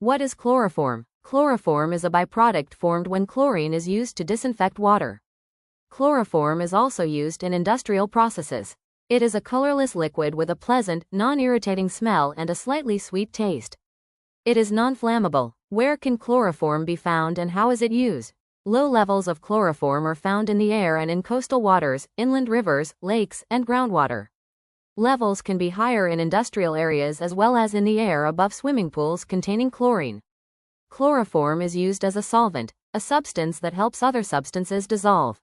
What is chloroform? Chloroform is a byproduct formed when chlorine is used to disinfect water. Chloroform is also used in industrial processes. It is a colorless liquid with a pleasant, non-irritating smell and a slightly sweet taste. It is non-flammable. Where can chloroform be found and how is it used? Low levels of chloroform are found in the air and in coastal waters, inland rivers, lakes, and groundwater. Levels can be higher in industrial areas as well as in the air above swimming pools containing chlorine. Chloroform is used as a solvent, a substance that helps other substances dissolve.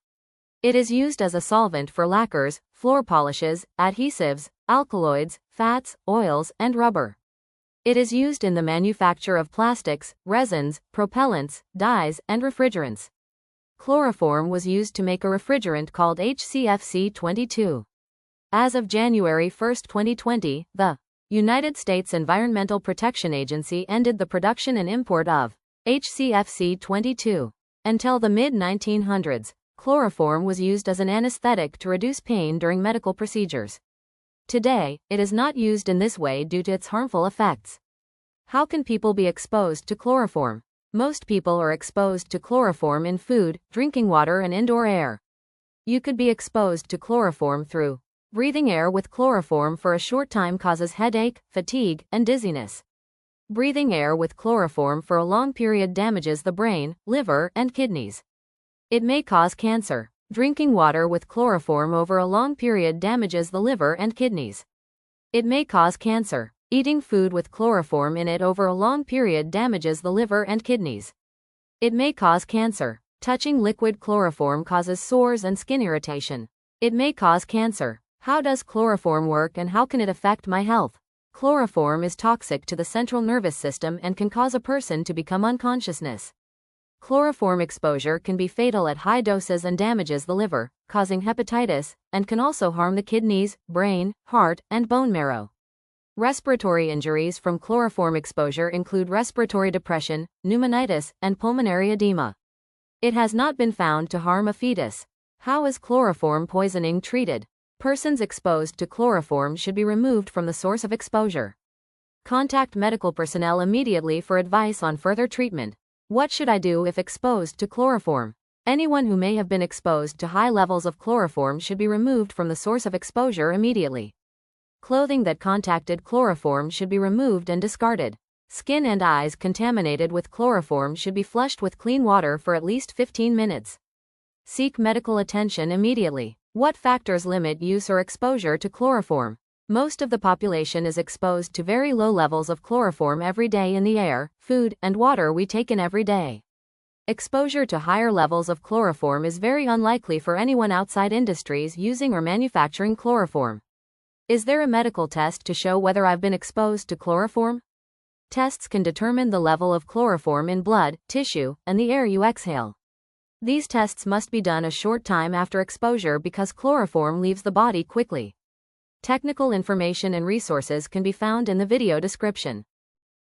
It is used as a solvent for lacquers, floor polishes, adhesives, alkaloids, fats, oils, and rubber. It is used in the manufacture of plastics, resins, propellants, dyes, and refrigerants. Chloroform was used to make a refrigerant called HCFC-22. As of January 1, 2020, the United States Environmental Protection Agency ended the production and import of HCFC-22. Until the mid-1900s, chloroform was used as an anesthetic to reduce pain during medical procedures. Today, it is not used in this way due to its harmful effects. How can people be exposed to chloroform? Most people are exposed to chloroform in food, drinking water, and indoor air. You could be exposed to chloroform through breathing air with chloroform for a short time causes headache, fatigue, and dizziness. Breathing air with chloroform for a long period damages the brain, liver, and kidneys. It may cause cancer. Drinking water with chloroform over a long period damages the liver and kidneys. It may cause cancer. Eating food with chloroform in it over a long period damages the liver and kidneys. It may cause cancer. Touching liquid chloroform causes sores and skin irritation. It may cause cancer. How does chloroform work and how can it affect my health? Chloroform is toxic to the central nervous system and can cause a person to become unconsciousness. Chloroform exposure can be fatal at high doses and damages the liver, causing hepatitis, and can also harm the kidneys, brain, heart, and bone marrow. Respiratory injuries from chloroform exposure include respiratory depression, pneumonitis, and pulmonary edema. It has not been found to harm a fetus. How is chloroform poisoning treated? Persons exposed to chloroform should be removed from the source of exposure. Contact medical personnel immediately for advice on further treatment. What should I do if exposed to chloroform? Anyone who may have been exposed to high levels of chloroform should be removed from the source of exposure immediately. Clothing that contacted chloroform should be removed and discarded. Skin and eyes contaminated with chloroform should be flushed with clean water for at least 15 minutes. Seek medical attention immediately. What factors limit use or exposure to chloroform? Most of the population is exposed to very low levels of chloroform every day in the air, food, and water we take in every day. Exposure to higher levels of chloroform is very unlikely for anyone outside industries using or manufacturing chloroform. Is there a medical test to show whether I've been exposed to chloroform? Tests can determine the level of chloroform in blood, tissue, and the air you exhale. These tests must be done a short time after exposure because chloroform leaves the body quickly. Technical information and resources can be found in the video description.